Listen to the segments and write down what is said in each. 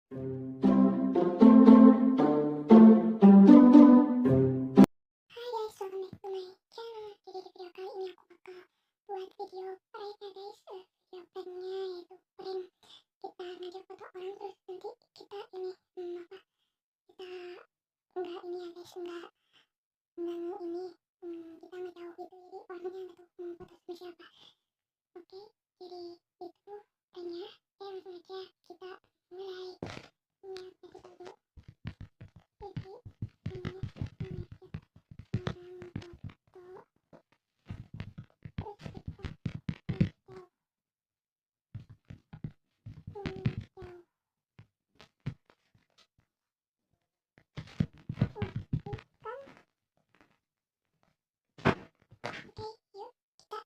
Hai guys, welcome back to my channel. Jadi di video kali ini aku bakal buat video prank ya guys. Video pranknya yaitu prank kita ngajak foto orang terus nanti kita ini kita enggak ini ya guys, enggak ini kita ngejauh gitu, jadi orangnya nggak tahu mau foto sama siapa. Oke, jadi itu pranknya. Langsung aja kita mulai. Ini kita dulu. Jadi ini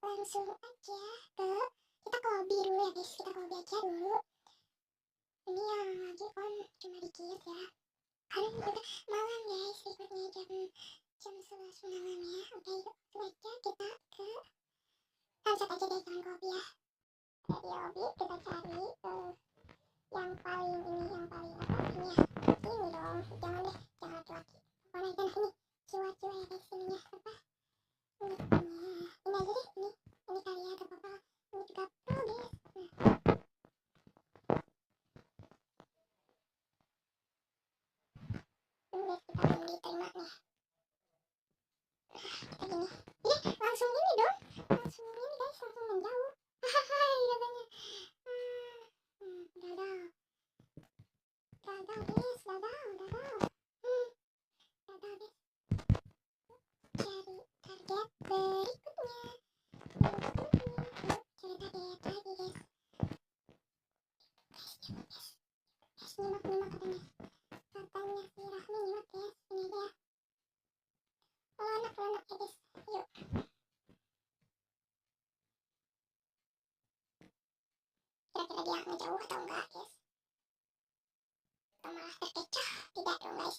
langsung aja kita ke lobby dulu ya guys, kita ke lobby aja dulu. Ini yang lagi on cuma dikit ya, karena ini udah malam guys, recordnya jam 11 malam ya. Oke, yuk aja kita ke sunset aja deh, jangan ke lobby ya. Di lobby kita cari yang paling ini, yang paling apa ini ya, ini dong, jangan deh, jangan laki-laki, pokoknya kan ini jiwa-jiwa ya guys, ininya apa ini aja deh, ini kali ya, gak apa-apa, ini juga pro guys. Ini guys, kita belum diterima nih, kita gini, langsung ini dong, langsung ini guys, langsung menjauh. Hahaha, katanya gagal guys, gagal guys. Cari target berikutnya, cari target lagi guys. Guys, nyimak katanya si Rahmi nyimak guys, ini aja ya. Kalau anak ya guys, yuk. Kira-kira dia ngejauh atau enggak guys, atau malah terkecoh? Tidak dong guys,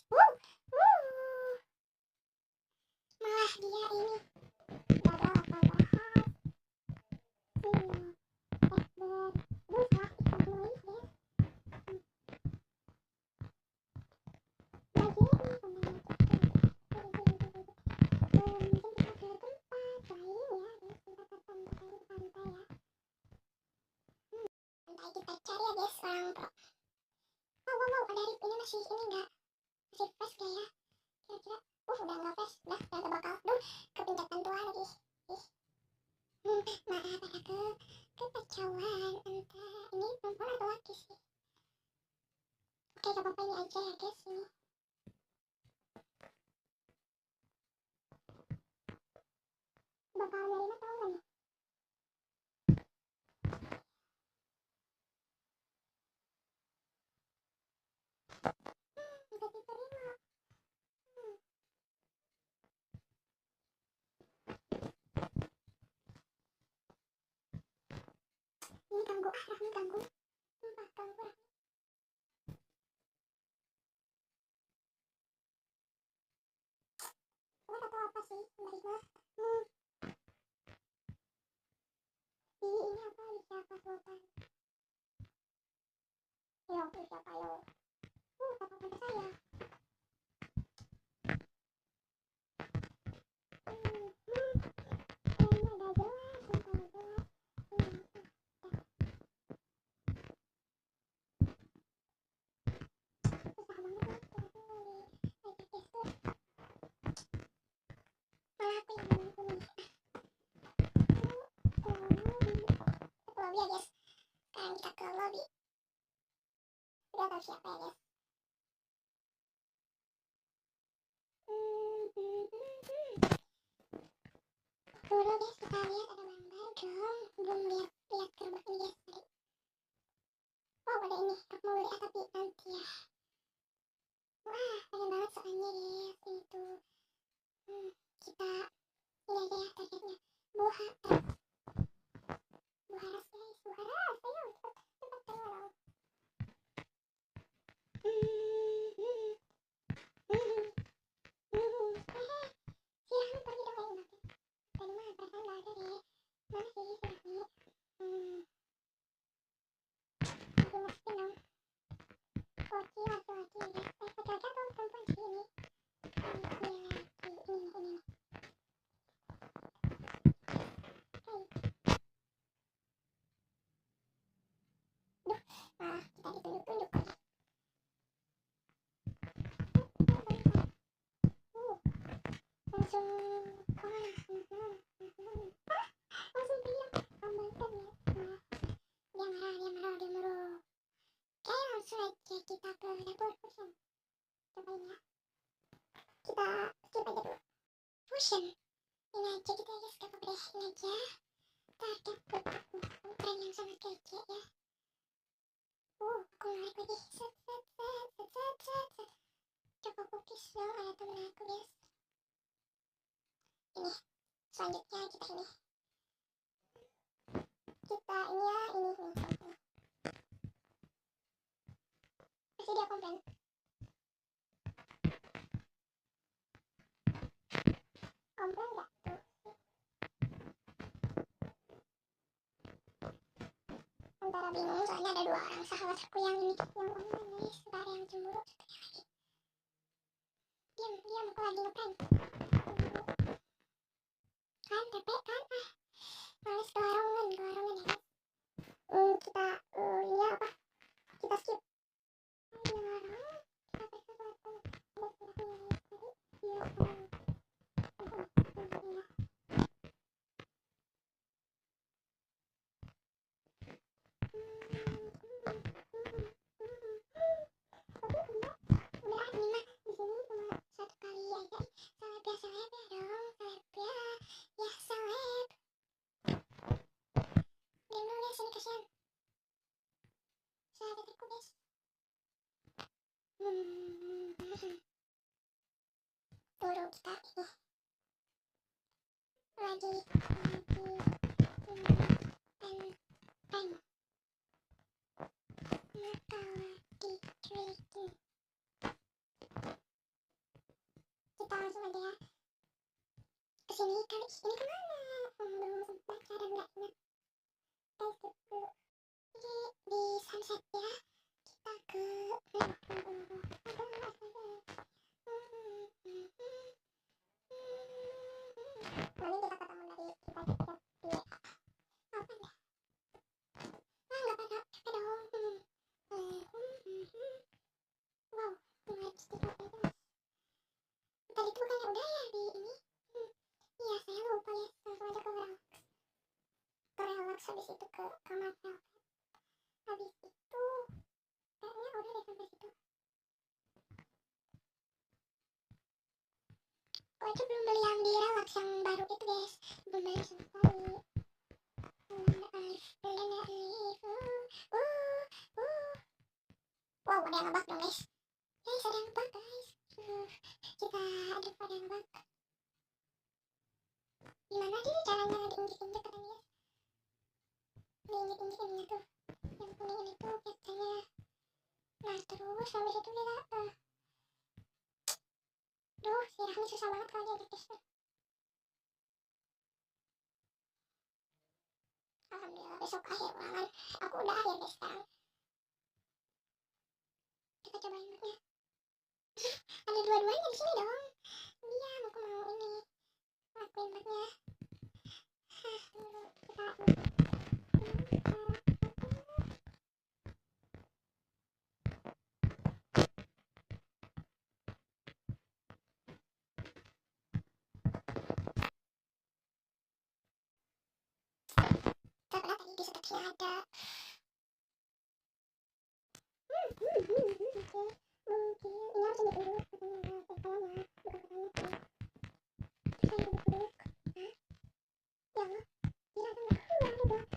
malah dia ini gagal padahal kita cari ya guys orang pro. Wow, ada rip ini masih ini enggak, masih fresh gak ya kira-kira? Udah nggak fresh, udah gak bakal kepencet tua lagi. Maaf ada kekacauan antara ini perempuan atau laki sih. Oke, gak apa-apa, ini aja ya guys, ini bakal nerima tau gak nih? Bisa diterima. Ini ganggu, Rahmi ganggu, sumpah ganggu Rahmi. Gue gak tau apa sih sebenarnya. Ini apa, di siapa sultan? Yo, di siapa yo? Kata tante saya. Kayaknya udah jelas, sumpah jelas. Susah banget ya, Rahmi di guys tuh. Malah aku yang bantu nih. Ke lobby ya guys. Sekarang kita ke lobby. Udah tau siapa ya guys. Dulu guys kita lihat ada mangga dong. Belum lihat gerobak ini guys tadi. Wow, ada ini, aku mau lihat tapi nanti ya. Wah, pengen banget soalnya guys ini tuh. Kita ini aja ya targetnya. Buharas guys, buharas, ayo cepet tolong. Si Rahmi pergi dong kayaknya. Tadi mah perasaan gak ada deh. Mana sih si Rahmi? Aku masukin dong. laki-laki laki-laki atau perempuan sih ini ini kita ditunjuk-tunjuk lagi. Langsung kemana langsung diam abaikan ya. Dia marah kayak langsung aja kita ke dapur fusion. Cobain ya, kita skip aja dulu fusion. Ini aja kita skip deh, ini aja terdapat tren yang sangat kece ya. Aku narik lagi set. Coba cookies dong, ada temen aku guys. Ini selanjutnya kita ini pasti dia komplain. Komplain gak tuh? Antara bingung soalnya ada dua orang sahabat aku yang ini yang online guys. Gak ada yang cemburu. Diam aku lagi ngeprank kan, capek kan, males kewarongan ya guys. Kita ini apa, kita skip tolong kita ini lagi pen dicuekin. Kita langsung aja ya kesini kali. Ini kemana? Belum sempat cara nggak ingat. Guys, dulu ini di sunset ya. Kita ke habis itu ke kamar Velvet. Habis itu kayaknya udah deh sampai situ. Oh itu belum beli yang di Relax yang baru itu guys, belum beli sama sekali. Wow, ada yang ngebug dong guys. Guys, ada yang ngebug guys. Kita aduh ada yang ngebug. Gimana sih caranya diinjek-injek katanya guys? Diinjek-injek ininya tuh, yang kuning ini tuh biasanya. Nah terus habis itu kita si Rahmi susah banget kalau diajak gestur. Alhamdulillah besok akhir ulangan. Aku udah akhir guys sekarang. Kita cobain moodnya. Ada dua-duanya di sini dong. Diam, aku mau ini lakuin moodnya. Dulu kita karena tadi di sebelah ada mungkin ini harus duduk dulu katanya bukan katanya sih saya duduk dulu. Ya Allah tidak pecah.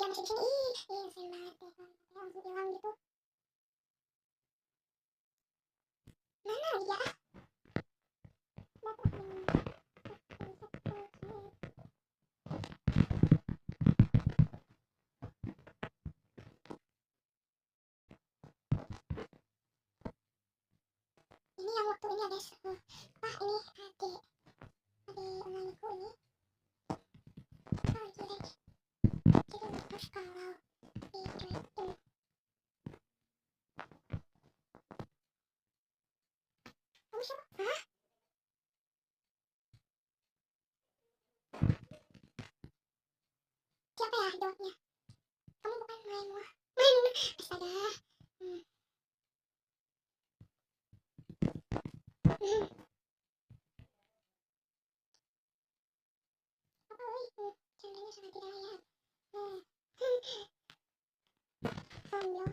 dia masih di sini. Ih, ngeselin banget deh. Langsung hilang gitu. Mana dia? Ini yang waktu ini ada ini adik temanku ini lagi deh. Jadi terus kalau dicuekin kamu siapa? Hah? Siapa ya jawabnya? Kamu bukan main wah. Astaga. Hmm. Apa wih? Candanya sangat tidak layak. Sambil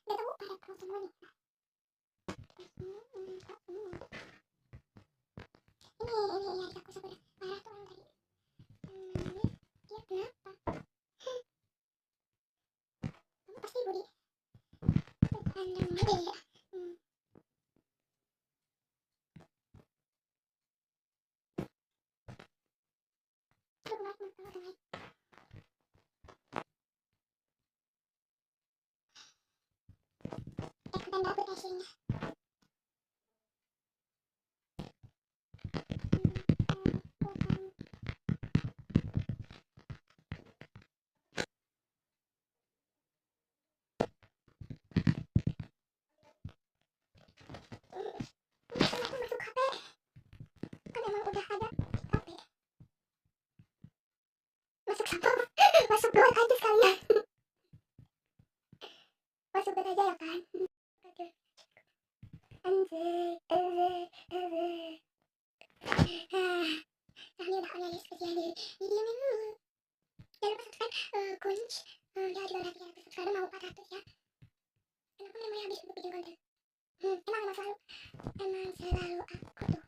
gak tahu pada pro semua nih. Ini ya aku sebenernya marah tuh orang tadi. Dia kenapa? Kamu pasti budi pandang aja ya. Aduh maaf kalau telat. Ikutan dapet hasilnya. Aku masuk HP. Kan emang udah ada HP. Masuk siapa? Masuk doang aja sekalian. Masuk aja ya kan. Aduh. Anjay. Ini udah analis kerjaan diri. Didiemin dulu. Jangan lupa subscribe kunci. Ya juga udah 300 subscriber mau 400 ya. Kenapa memang habis untuk bikin konten? Emang selalu aku tuh.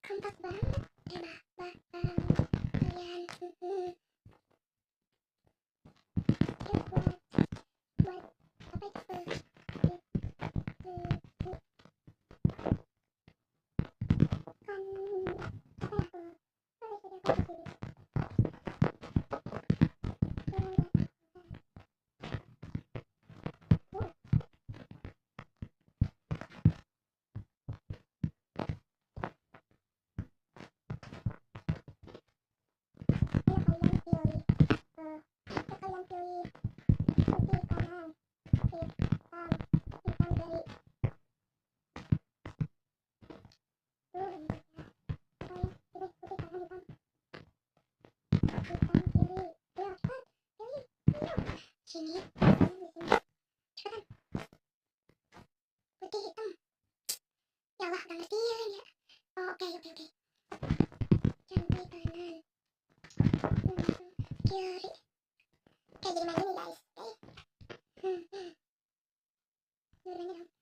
Kompak banget. Kalian. Buat apa itu? Kan apa ya tuh? Kalian pilih putih kanan, hitam kiri. Pilih putih kanan, hitam kiri. Ayo cepat, pilih. Sini, di sini. Cepetan. Putih hitam. Ya Allah, udah ngertiin ya. Oh, oke. Cantik kanan. Kiri. Kayak jadi main ini guys. Dua-duanya dong.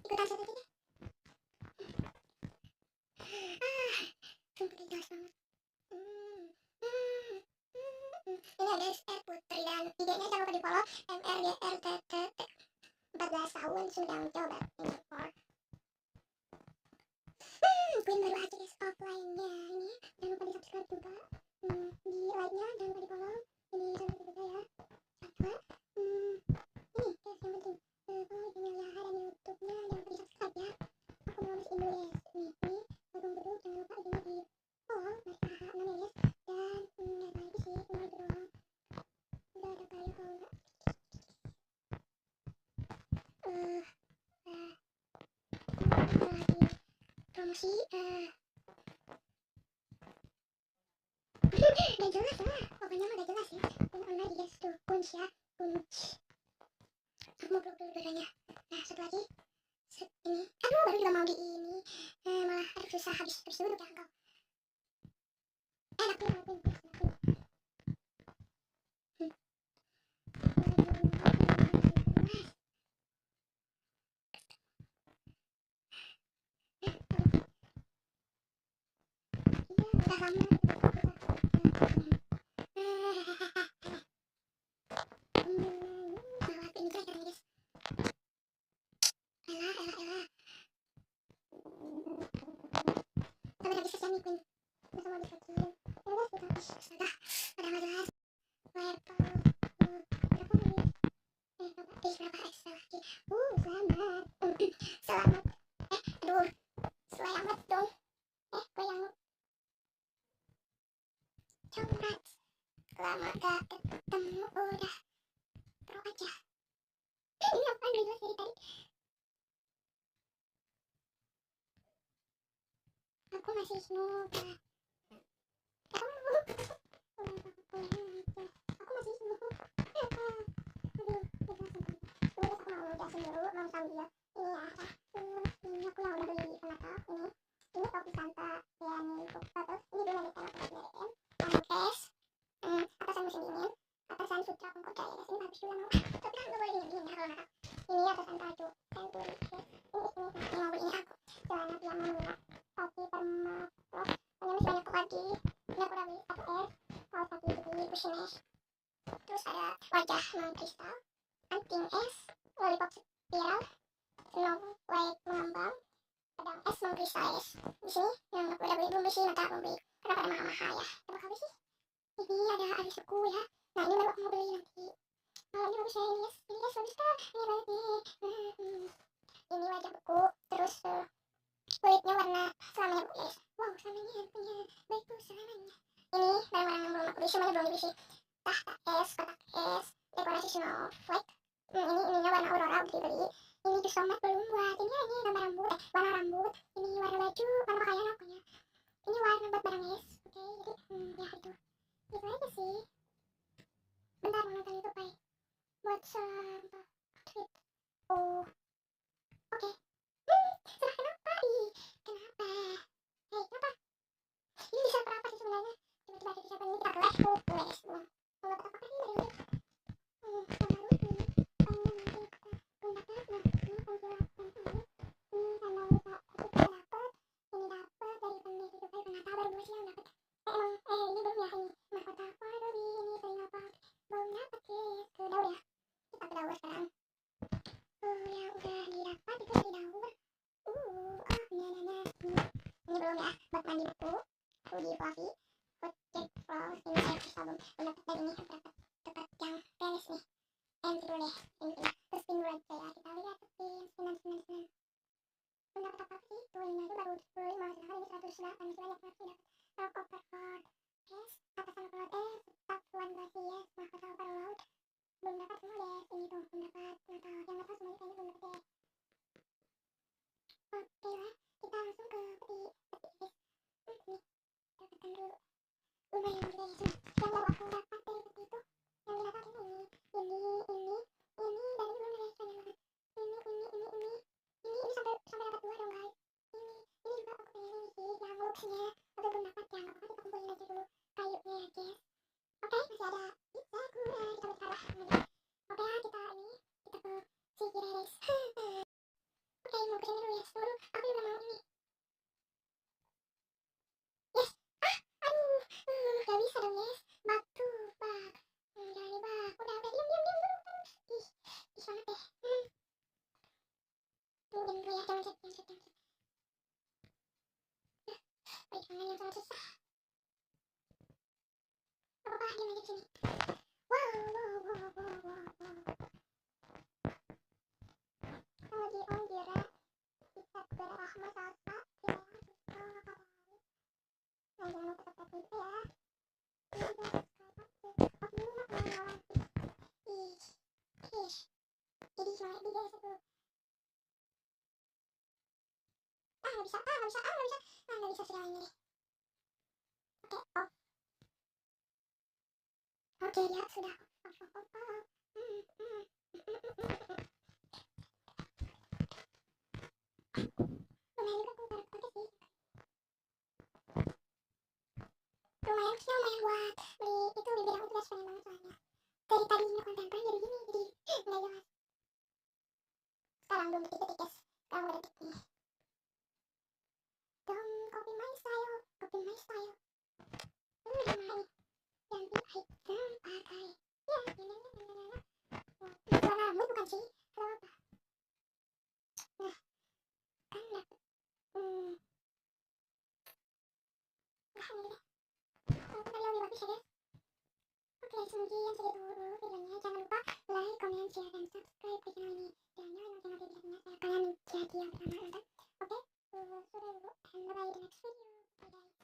ikutan satu aja deh. Sumpah jelas banget. Ini ada SR Putri dan IG-nya jangan lupa di follow MRGRTT 14 tahun sedang coba impor. Queen baru aja guys offline-nya. Ini jangan lupa di subscribe juga, di like-nya jangan lupa di follow. Ini jangan lupa juga ya. Apa? Ini guys yang penting follow channelnya dan YouTube-nya jangan lupa di subscribe ya. Aku mau masih Indonesia nih Agung Beduk, jangan lupa IG-nya di follow. Masih kakak namanya guys. Dan nggak ada lagi sih, cuma itu doang. Udah ada kayak kalau nggak lagi promosi gak jelas lah, pokoknya mah gak jelas ya. Ini online guys tuh, kunci ya, kunci. Aku mau blok dulu bedanya. Nah satu lagi, ini, aduh baru juga mau di ini, malah aduh susah habis dulu ya engkau. Enak nih, udah lama. Selamat dong. Gue yang congrats. Lama gak ketemu udah pro aja. Ini apa yang jelas dari tadi? Aku masih semoga. Aku masih semoga. Aduh, aku mau jelasin dulu, mau sambil ini ya. Ini aku yang udah beli penata ini. Ini topi Santa ya nih, terus ini belum ada tema buat nyariin. Yang es, atasan musim dingin, atasan sutra pengkoda ya guys. Ini bagus juga mau. Tapi kan nggak boleh dingin ya kalau nggak. Ini atasan baju Century guys. Ini mau beli ini aku. Celana piyama murah. Topi permatos. Pengemis banyak lagi. Ini aku udah beli 1S. Kaos kaki di Business. Terus ada wajah mengkristal, anting es, lollipop spiral, snow white mengambang, pedang es mengkristal es. Di sini yang aku udah beli belum sih, nanti aku beli karena pada mahal-mahal ya. Coba kali sih. Ini ada alis buku ya. Nah ini baru aku mau beli nanti. Ini bagus ya ini guys. Ini guys bagus kan? Ini banget nih. Ini wajah buku. Terus kulitnya warna selamanya buku guys. Wow selamanya punya baik tuh selamanya. Ini barang-barang yang belum aku beli, semuanya belum dibeli sih. Tahta es, kotak es, dekorasi snow white. Ininya warna aurora udah dibeli. Ini dus tomat belum buat. Ini gambar rambut, warna rambut. Ini warna baju, warna pakaian pokoknya. Ini warna buat barang es. Oke, jadi ya itu. Itu aja sih. Bentar mau nonton YouTube aja. Buat sampah tweet. Oh, oke. Salah kenapa? Kenapa? Hei, kenapa? Ini bisa apa sih sebenarnya? Tiba-tiba ada siapa ini kita kelas. Kalau dapat apa sih dari ini? Yang baru ini. Nanti kita dapat. Nah, ini penjelasan ini. Ini sama bisa kita dapat. Ini dapat dari penulis hidup air penata baru 2 siang dapat. Ini belum ya ini. Mahkota Farabi ini sering apa? Belum dapat guys. Ke daur ya. Kita ke daur sekarang. Yang udah didapat itu di daur. Ini belum ya. Buat mandi buku. Rudy Fluffy. Project Flows ini saya album. Belum dapat dan ini dapat yang tenis nih. Pin dulu deh. Ini. Terus pin dulu aja ya. Kita lihat pin. Belum dapat apa sih? Tuh ini aja baru 25. Sedangkan ini 108. Masih banyak banget sih dapat. Rock Overboard. Yes. Atasan overload. Stop One Glassy. Yes. Mahkota overload. Belum dapat semua deh. Ini tuh belum dapat. Yang dapat semuanya kayaknya belum dapat deh. Oke lah. Kita langsung ke peti guys. Nih. Dapatkan dulu. Lumayan juga ya sih. Yang baru aku dapat dari peti itu. Yang dapat ini. Ini. Dan ini belum guys. Banyak banget. Ini sampai dapat 2 dong guys. Ini juga aku pengen ini sih. Yang looksnya. nggak bisa, nggak bisa, nggak bisa, nggak bisa segalanya deh. Oke, off. Oke, dia sudah off, off, off, off. Hmm, hmm. Lumayan juga tuh taruh pakai sih. Lumayan, sih lumayan buat beli itu di bidang itu guys, pengen banget soalnya. Dari tadinya konten jadi gini, jadi nggak jelas. Sekarang belum detik-detik guys, sekarang udah detik nih. Don't copy my style, copy my style. Gimana nih? Ganti item pakai. Ya, warna rambut bukan sih? Kalau apa? Nah, kan dapet. Nah ini deh. Kalau kita lebih bagus ya guys. Oke, sekian segitu dulu videonya. Jangan lupa like, comment, share, dan subscribe ke channel ini. Dan nyalain lonceng notifikasinya supaya kalian jadi yang pertama nonton. Oke, sudah dulu. And bye-bye the next video. Bye guys.